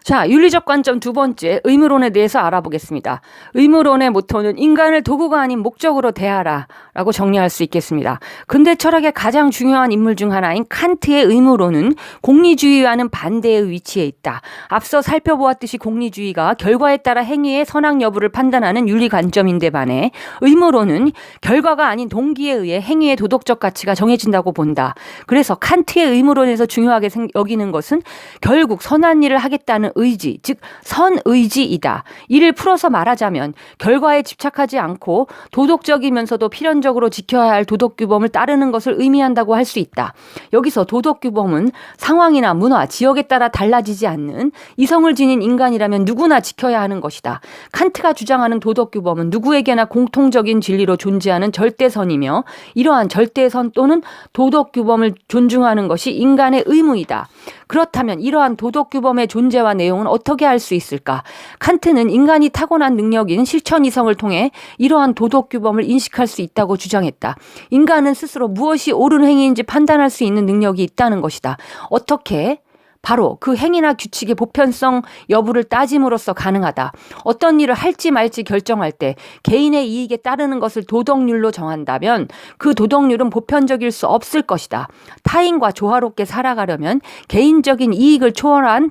자, 윤리적 관점 두 번째, 의무론에 대해서 알아보겠습니다. 의무론의 모토는 인간을 도구가 아닌 목적으로 대하라 라고 정리할 수 있겠습니다. 근대 철학의 가장 중요한 인물 중 하나인 칸트의 의무론은 공리주의와는 반대의 위치에 있다. 앞서 살펴보았듯이 공리주의가 결과에 따라 행위의 선악 여부를 판단하는 윤리 관점인데 반해 의무론은 결과가 아닌 동기에 의해 행위의 도덕적 가치가 정해진다고 본다. 그래서 칸트의 의무론에서 중요하게 여기는 것은 결국 선한 일을 하겠다는 의지, 즉 선의지이다. 이를 풀어서 말하자면 결과에 집착하지 않고 도덕적이면서도 필연적으로 지켜야 할 도덕규범을 따르는 것을 의미한다고 할 수 있다. 여기서 도덕규범은 상황이나 문화, 지역에 따라 달라지지 않는 이성을 지닌 인간이라면 누구나 지켜야 하는 것이다. 칸트가 주장하는 도덕규범은 누구에게나 공통적인 진리로 존재하는 절대선이며 이러한 절대선 또는 도덕규범을 존중하는 것이 인간의 의무이다. 그렇다면 이러한 도덕규범의 존재와 내용은 어떻게 알 수 있을까? 칸트는 인간이 타고난 능력인 실천이성을 통해 이러한 도덕규범을 인식할 수 있다고 주장했다. 인간은 스스로 무엇이 옳은 행위인지 판단할 수 있는 능력이 있다는 것이다. 어떻게? 바로 그 행위나 규칙의 보편성 여부를 따짐으로써 가능하다. 어떤 일을 할지 말지 결정할 때 개인의 이익에 따르는 것을 도덕률로 정한다면 그 도덕률은 보편적일 수 없을 것이다. 타인과 조화롭게 살아가려면 개인적인 이익을 초월한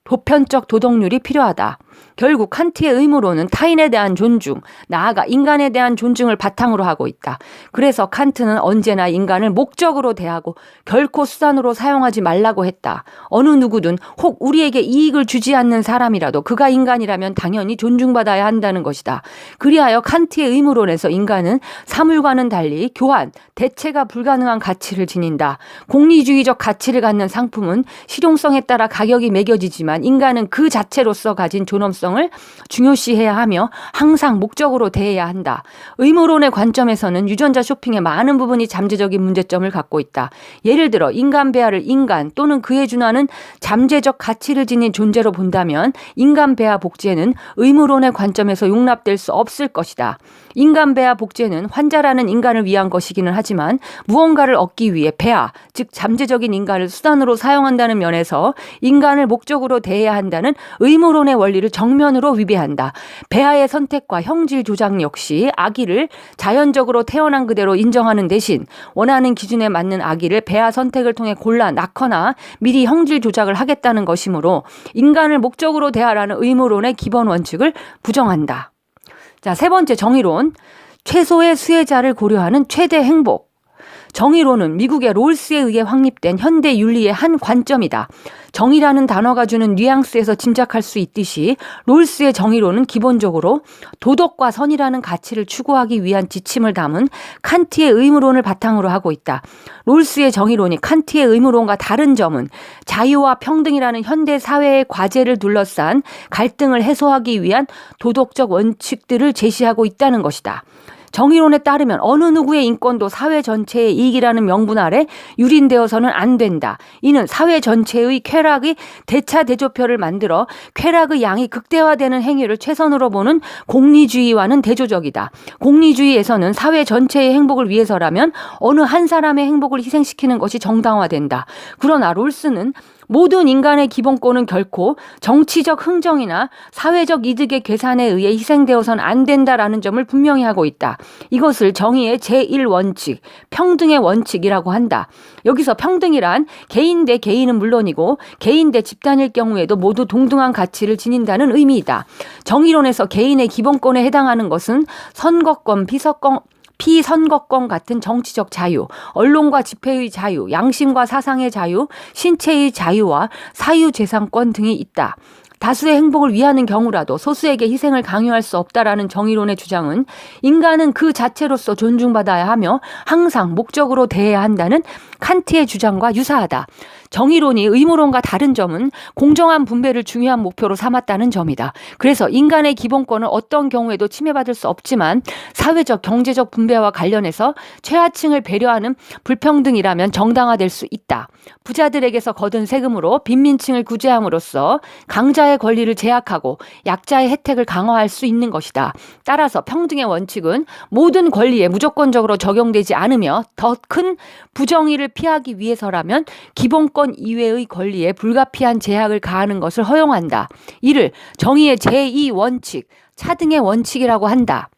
보편적 도덕률이 필요하다. 결국 칸트의 의무론은 타인에 대한 존중, 나아가 인간에 대한 존중을 바탕으로 하고 있다. 그래서 칸트는 언제나 인간을 목적으로 대하고 결코 수단으로 사용하지 말라고 했다. 어느 누구든 혹 우리에게 이익을 주지 않는 사람이라도 그가 인간이라면 당연히 존중받아야 한다는 것이다. 그리하여 칸트의 의무론에서 인간은 사물과는 달리 교환, 대체가 불가능한 가치를 지닌다. 공리주의적 가치를 갖는 상품은 실용성에 따라 가격이 매겨지지만 인간은 그 자체로서 가진 존엄성을 중요시해야 하며 항상 목적으로 대해야 한다. 의무론의 관점에서는 유전자 쇼핑의 많은 부분이 잠재적인 문제점을 갖고 있다. 예를 들어 인간 배아를 인간 또는 그에 준하는 잠재적 가치를 지닌 존재로 본다면 인간 배아 복제는 의무론의 관점에서 용납될 수 없을 것이다. 인간 배아 복제는 환자라는 인간을 위한 것이기는 하지만 무언가를 얻기 위해 배아, 즉 잠재적인 인간을 수단으로 사용한다는 면에서 인간을 목적으로 대해야 한다는 의무론의 원리를 정면으로 위배한다. 배아의 선택과 형질 조작 역시 아기를 자연적으로 태어난 그대로 인정하는 대신 원하는 기준에 맞는 아기를 배아 선택을 통해 골라 낳거나 미리 형질 조작을 하겠다는 것이므로 인간을 목적으로 대하라는 의무론의 기본 원칙을 부정한다. 자, 세 번째 정의론. 최소의 수혜자를 고려하는 최대 행복. 정의론은 미국의 롤스에 의해 확립된 현대 윤리의 한 관점이다. 정의라는 단어가 주는 뉘앙스에서 짐작할 수 있듯이 롤스의 정의론은 기본적으로 도덕과 선이라는 가치를 추구하기 위한 지침을 담은 칸트의 의무론을 바탕으로 하고 있다. 롤스의 정의론이 칸트의 의무론과 다른 점은 자유와 평등이라는 현대 사회의 과제를 둘러싼 갈등을 해소하기 위한 도덕적 원칙들을 제시하고 있다는 것이다. 정의론에 따르면 어느 누구의 인권도 사회 전체의 이익이라는 명분 아래 유린되어서는 안 된다. 이는 사회 전체의 쾌락의 대차대조표를 만들어 쾌락의 양이 극대화되는 행위를 최선으로 보는 공리주의와는 대조적이다. 공리주의에서는 사회 전체의 행복을 위해서라면 어느 한 사람의 행복을 희생시키는 것이 정당화된다. 그러나 롤스는 모든 인간의 기본권은 결코 정치적 흥정이나 사회적 이득의 계산에 의해 희생되어서는 안 된다라는 점을 분명히 하고 있다. 이것을 정의의 제1원칙, 평등의 원칙이라고 한다. 여기서 평등이란 개인 대 개인은 물론이고 개인 대 집단일 경우에도 모두 동등한 가치를 지닌다는 의미이다. 정의론에서 개인의 기본권에 해당하는 것은 선거권, 피선거권 같은 정치적 자유, 언론과 집회의 자유, 양심과 사상의 자유, 신체의 자유와 사유재산권 등이 있다. 다수의 행복을 위하는 경우라도 소수에게 희생을 강요할 수 없다라는 정의론의 주장은 인간은 그 자체로서 존중받아야 하며 항상 목적으로 대해야 한다는 칸트의 주장과 유사하다. 정의론이 의무론과 다른 점은 공정한 분배를 중요한 목표로 삼았다는 점이다. 그래서 인간의 기본권은 어떤 경우에도 침해받을 수 없지만 사회적, 경제적 분배와 관련해서 최하층을 배려하는 불평등이라면 정당화될 수 있다. 부자들에게서 거둔 세금으로 빈민층을 구제함으로써 강자의 권리를 제약하고 약자의 혜택을 강화할 수 있는 것이다. 따라서 평등의 원칙은 모든 권리에 무조건적으로 적용되지 않으며 더 큰 부정의를 피하기 위해서라면 기본권 조건 이외의 권리에 불가피한 제약을 가하는 것을 허용한다. 이를 정의의 제2원칙, 차등의 원칙이라고 한다.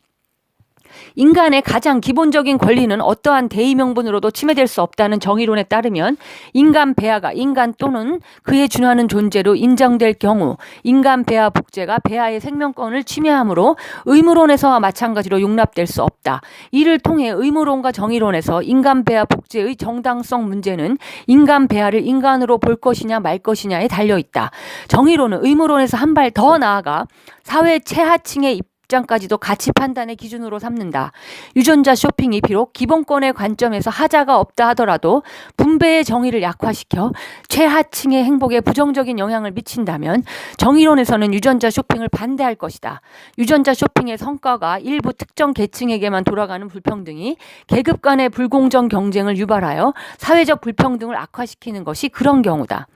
인간의 가장 기본적인 권리는 어떠한 대의 명분으로도 침해될 수 없다는 정의론에 따르면 인간 배아가 인간 또는 그에 준하는 존재로 인정될 경우 인간 배아 복제가 배아의 생명권을 침해하므로 의무론에서와 마찬가지로 용납될 수 없다. 이를 통해 의무론과 정의론에서 인간 배아 복제의 정당성 문제는 인간 배아를 인간으로 볼 것이냐 말 것이냐에 달려있다. 정의론은 의무론에서 한 발 더 나아가 사회 최하층의 입장까지도 가치 판단의 기준으로 삼는다. 유전자 쇼핑이 비록 기본권의 관점에서 하자가 없다 하더라도 분배의 정의를 약화시켜 최하층의 행복에 부정적인 영향을 미친다면 정의론에서는 유전자 쇼핑을 반대할 것이다. 유전자 쇼핑의 성과가 일부 특정 계층에게만 돌아가는 불평등이 계급 간의 불공정 경쟁을 유발하여 사회적 불평등을 악화시키는 것이 그런 경우다.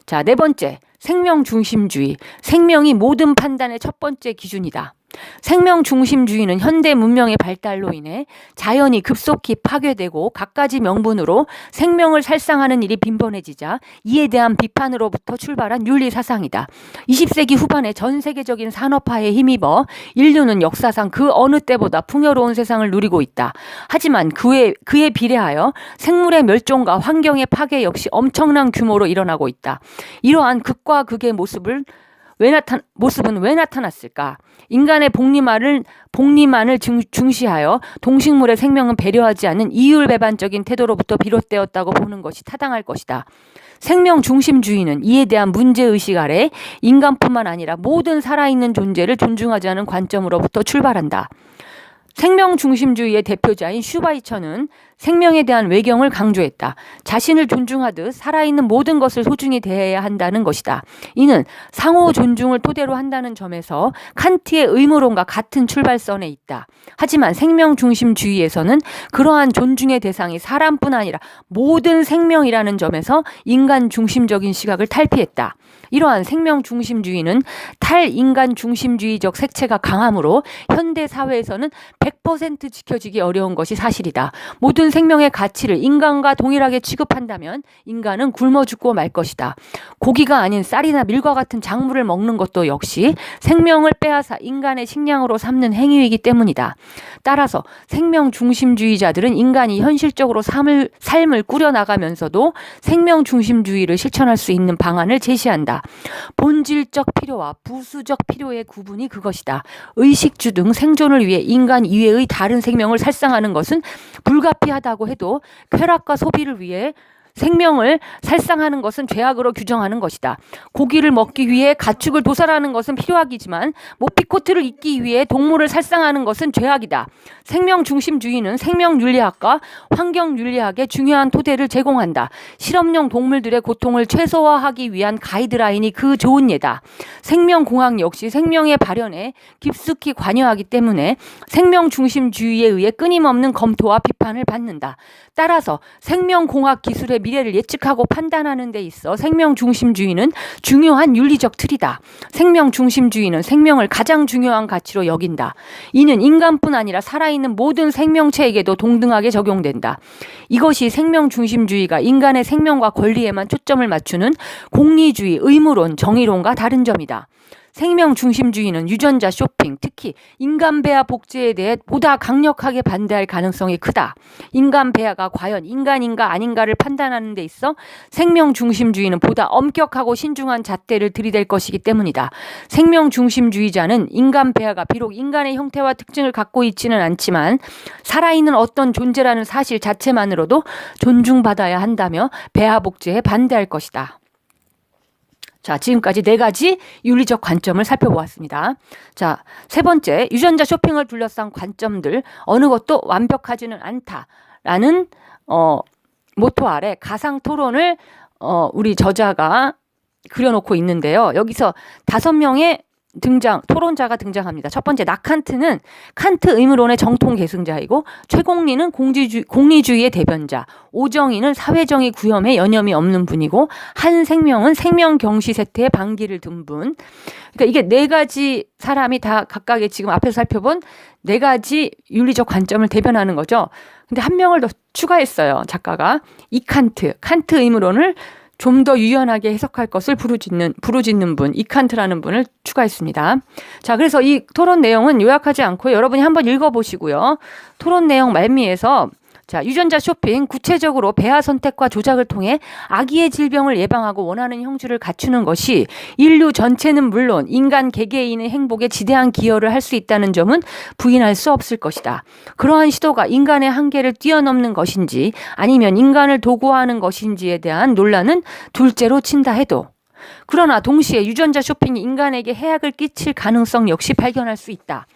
자, 네 번째, 생명 중심주의. 생명이 모든 판단의 첫 번째 기준이다. 생명 중심주의는 현대 문명의 발달로 인해 자연이 급속히 파괴되고 갖가지 명분으로 생명을 살상하는 일이 빈번해지자 이에 대한 비판으로부터 출발한 윤리 사상이다. 20세기 후반에 전 세계적인 산업화에 힘입어 인류는 역사상 그 어느 때보다 풍요로운 세상을 누리고 있다. 하지만 그에 비례하여 생물의 멸종과 환경의 파괴 역시 엄청난 규모로 일어나고 있다. 이러한 극과 극의 모습은 왜 나타났을까? 인간의 복리만을 중시하여 동식물의 생명은 배려하지 않는 이율배반적인 태도로부터 비롯되었다고 보는 것이 타당할 것이다. 생명 중심주의는 이에 대한 문제의식 아래 인간뿐만 아니라 모든 살아있는 존재를 존중하지 않은 관점으로부터 출발한다. 생명 중심주의의 대표자인 슈바이처는 생명에 대한 외경을 강조했다. 자신을 존중하듯 살아있는 모든 것을 소중히 대해야 한다는 것이다. 이는 상호 존중을 토대로 한다는 점에서 칸트의 의무론과 같은 출발선에 있다. 하지만 생명 중심주의에서는 그러한 존중의 대상이 사람뿐 아니라 모든 생명이라는 점에서 인간 중심적인 시각을 탈피했다. 이러한 생명 중심주의는 탈인간 중심주의적 색채가 강하므로 현대 사회에서는 100% 지켜지기 어려운 것이 사실이다. 모든 생명의 가치를 인간과 동일하게 취급한다면 인간은 굶어 죽고 말 것이다. 고기가 아닌 쌀이나 밀과 같은 작물을 먹는 것도 역시 생명을 빼앗아 인간의 식량으로 삼는 행위이기 때문이다. 따라서 생명 중심주의자들은 인간이 현실적으로 삶을 꾸려나가면서도 생명 중심주의를 실천할 수 있는 방안을 제시한다. 본질적 필요와 부수적 필요의 구분이 그것이다. 의식주 등 생존을 위해 인간 이외의 다른 생명을 살상하는 것은 불가피하다고 해도 쾌락과 소비를 위해 생명을 살상하는 것은 죄악으로 규정하는 것이다. 고기를 먹기 위해 가축을 도살하는 것은 필요하기지만 모피코트를 입기 위해 동물을 살상하는 것은 죄악이다. 생명 중심주의는 생명윤리학과 환경윤리학의 중요한 토대를 제공한다. 실험용 동물들의 고통을 최소화하기 위한 가이드라인이 그 좋은 예다. 생명공학 역시 생명의 발현에 깊숙이 관여하기 때문에 생명 중심주의에 의해 끊임없는 검토와 비판을 받는다. 따라서 생명공학 기술의 미래를 예측하고 판단하는 데 있어 생명 중심주의는 중요한 윤리적 틀이다. 생명 중심주의는 생명을 가장 중요한 가치로 여긴다. 이는 인간뿐 아니라 살아있는 모든 생명체에게도 동등하게 적용된다. 이것이 생명 중심주의가 인간의 생명과 권리에만 초점을 맞추는 공리주의, 의무론, 정의론과 다른 점이다. 생명 중심주의는 유전자 쇼핑, 특히 인간 배아 복제에 대해 보다 강력하게 반대할 가능성이 크다. 인간 배아가 과연 인간인가 아닌가를 판단하는 데 있어 생명 중심주의는 보다 엄격하고 신중한 잣대를 들이댈 것이기 때문이다. 생명 중심주의자는 인간 배아가 비록 인간의 형태와 특징을 갖고 있지는 않지만 살아있는 어떤 존재라는 사실 자체만으로도 존중받아야 한다며 배아 복제에 반대할 것이다. 자, 지금까지 4가지 윤리적 관점을 살펴보았습니다. 자, 세 번째, 유전자 쇼핑을 둘러싼 관점들, 어느 것도 완벽하지는 않다라는 모토 아래 가상 토론을 우리 저자가 그려놓고 있는데요. 여기서 5명의 토론자가 등장합니다. 첫 번째, 나칸트는 칸트 의무론의 정통 계승자이고, 최공리는 공리주의의 대변자, 오정희는 사회정의 구현에 여념이 없는 분이고, 한생명은 생명경시세태의 반기를 든 분. 그러니까 이게 4가지 사람이 다 각각의 지금 앞에서 살펴본 4가지 윤리적 관점을 대변하는 거죠. 근데 한 명을 더 추가했어요. 작가가. 이 칸트 의무론을 좀 더 유연하게 해석할 것을 부르짖는 분, 이칸트라는 분을 추가했습니다. 자, 그래서 이 토론 내용은 요약하지 않고 여러분이 한번 읽어보시고요. 토론 내용 말미에서 자, 유전자 쇼핑, 구체적으로 배아 선택과 조작을 통해 아기의 질병을 예방하고 원하는 형주를 갖추는 것이 인류 전체는 물론 인간 개개인의 행복에 지대한 기여를 할 수 있다는 점은 부인할 수 없을 것이다. 그러한 시도가 인간의 한계를 뛰어넘는 것인지 아니면 인간을 도구화하는 것인지에 대한 논란은 둘째로 친다 해도, 그러나 동시에 유전자 쇼핑이 인간에게 해악을 끼칠 가능성 역시 발견할 수 있다.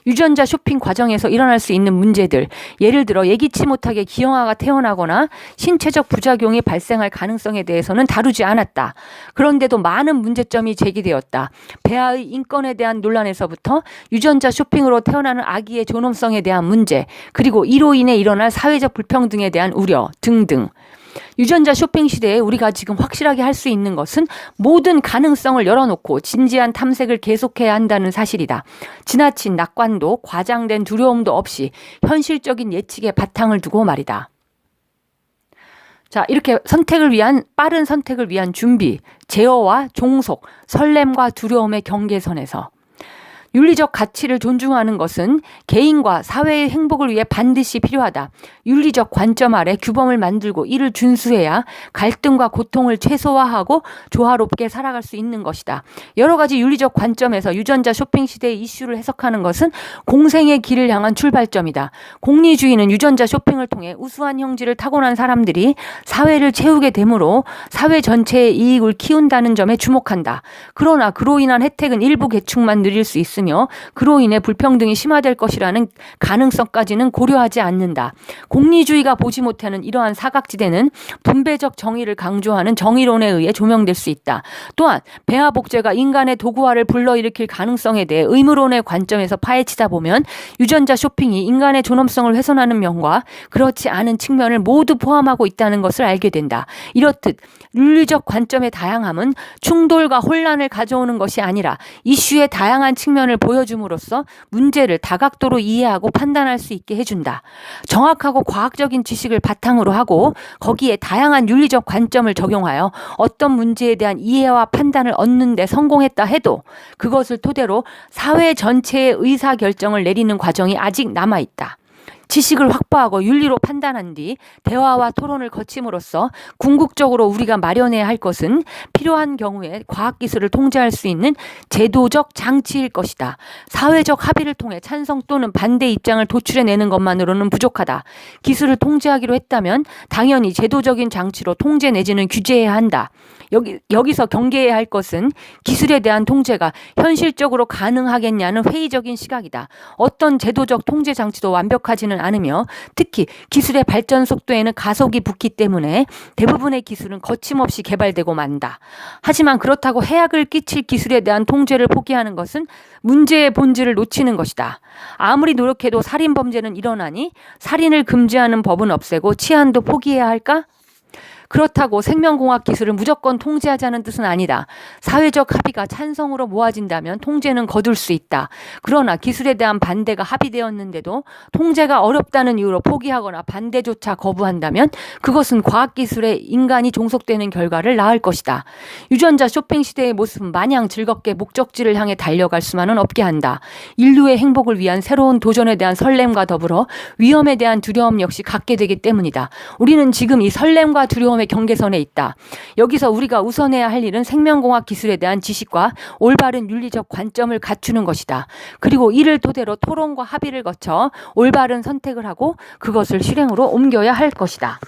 유전자 쇼핑 과정에서 일어날 수 있는 문제들, 예를 들어 예기치 못하게 기형아가 태어나거나 신체적 부작용이 발생할 가능성에 대해서는 다루지 않았다. 그런데도 많은 문제점이 제기되었다. 배아의 인권에 대한 논란에서부터 유전자 쇼핑으로 태어나는 아기의 존엄성에 대한 문제, 그리고 이로 인해 일어날 사회적 불평등에 대한 우려 등등. 유전자 쇼핑 시대에 우리가 지금 확실하게 할 수 있는 것은 모든 가능성을 열어놓고 진지한 탐색을 계속해야 한다는 사실이다. 지나친 낙관도 과장된 두려움도 없이 현실적인 예측에 바탕을 두고 말이다. 자, 이렇게 빠른 선택을 위한 준비, 제어와 종속, 설렘과 두려움의 경계선에서 윤리적 가치를 존중하는 것은 개인과 사회의 행복을 위해 반드시 필요하다. 윤리적 관점 아래 규범을 만들고 이를 준수해야 갈등과 고통을 최소화하고 조화롭게 살아갈 수 있는 것이다. 여러 가지 윤리적 관점에서 유전자 쇼핑 시대의 이슈를 해석하는 것은 공생의 길을 향한 출발점이다. 공리주의는 유전자 쇼핑을 통해 우수한 형질을 타고난 사람들이 사회를 채우게 되므로 사회 전체의 이익을 키운다는 점에 주목한다. 그러나 그로 인한 혜택은 일부 계층만 누릴 수 있으며 그로 인해 불평등이 심화될 것이라는 가능성까지는 고려하지 않는다. 공리주의가 보지 못하는 이러한 사각지대는 분배적 정의를 강조하는 정의론에 의해 조명될 수 있다. 또한 배아 복제가 인간의 도구화를 불러일으킬 가능성에 대해 의무론의 관점에서 파헤치다 보면 유전자 쇼핑이 인간의 존엄성을 훼손하는 면과 그렇지 않은 측면을 모두 포함하고 있다는 것을 알게 된다. 이렇듯 윤리적 관점의 다양함은 충돌과 혼란을 가져오는 것이 아니라 이슈의 다양한 측면을 보여줌으로써 문제를 다각도로 이해하고 판단할 수 있게 해준다. 정확하고 과학적인 지식을 바탕으로 하고 거기에 다양한 윤리적 관점을 적용하여 어떤 문제에 대한 이해와 판단을 얻는 데 성공했다 해도 그것을 토대로 사회 전체의 의사결정을 내리는 과정이 아직 남아있다. 지식을 확보하고 윤리로 판단한 뒤 대화와 토론을 거침으로써 궁극적으로 우리가 마련해야 할 것은 필요한 경우에 과학기술을 통제할 수 있는 제도적 장치일 것이다. 사회적 합의를 통해 찬성 또는 반대 입장을 도출해내는 것만으로는 부족하다. 기술을 통제하기로 했다면 당연히 제도적인 장치로 통제 내지는 규제해야 한다. 여기서 경계해야 할 것은 기술에 대한 통제가 현실적으로 가능하겠냐는 회의적인 시각이다. 어떤 제도적 통제 장치도 완벽하지는 않으며 특히 기술의 발전 속도에는 가속이 붙기 때문에 대부분의 기술은 거침없이 개발되고 만다. 하지만 그렇다고 해악을 끼칠 기술에 대한 통제를 포기하는 것은 문제의 본질을 놓치는 것이다. 아무리 노력해도 살인 범죄는 일어나니 살인을 금지하는 법은 없애고 치안도 포기해야 할까? 그렇다고 생명공학 기술을 무조건 통제하자는 뜻은 아니다. 사회적 합의가 찬성으로 모아진다면 통제는 거둘 수 있다. 그러나 기술에 대한 반대가 합의되었는데도 통제가 어렵다는 이유로 포기하거나 반대조차 거부한다면 그것은 과학기술에 인간이 종속되는 결과를 낳을 것이다. 유전자 쇼핑 시대의 모습은 마냥 즐겁게 목적지를 향해 달려갈 수만은 없게 한다. 인류의 행복을 위한 새로운 도전에 대한 설렘과 더불어 위험에 대한 두려움 역시 갖게 되기 때문이다. 우리는 지금 이 설렘과 두려움의 경계선에 있다. 여기서 우리가 우선해야 할 일은 생명공학 기술에 대한 지식과 올바른 윤리적 관점을 갖추는 것이다. 그리고 이를 토대로 토론과 합의를 거쳐 올바른 선택을 하고 그것을 실행으로 옮겨야 할 것이다.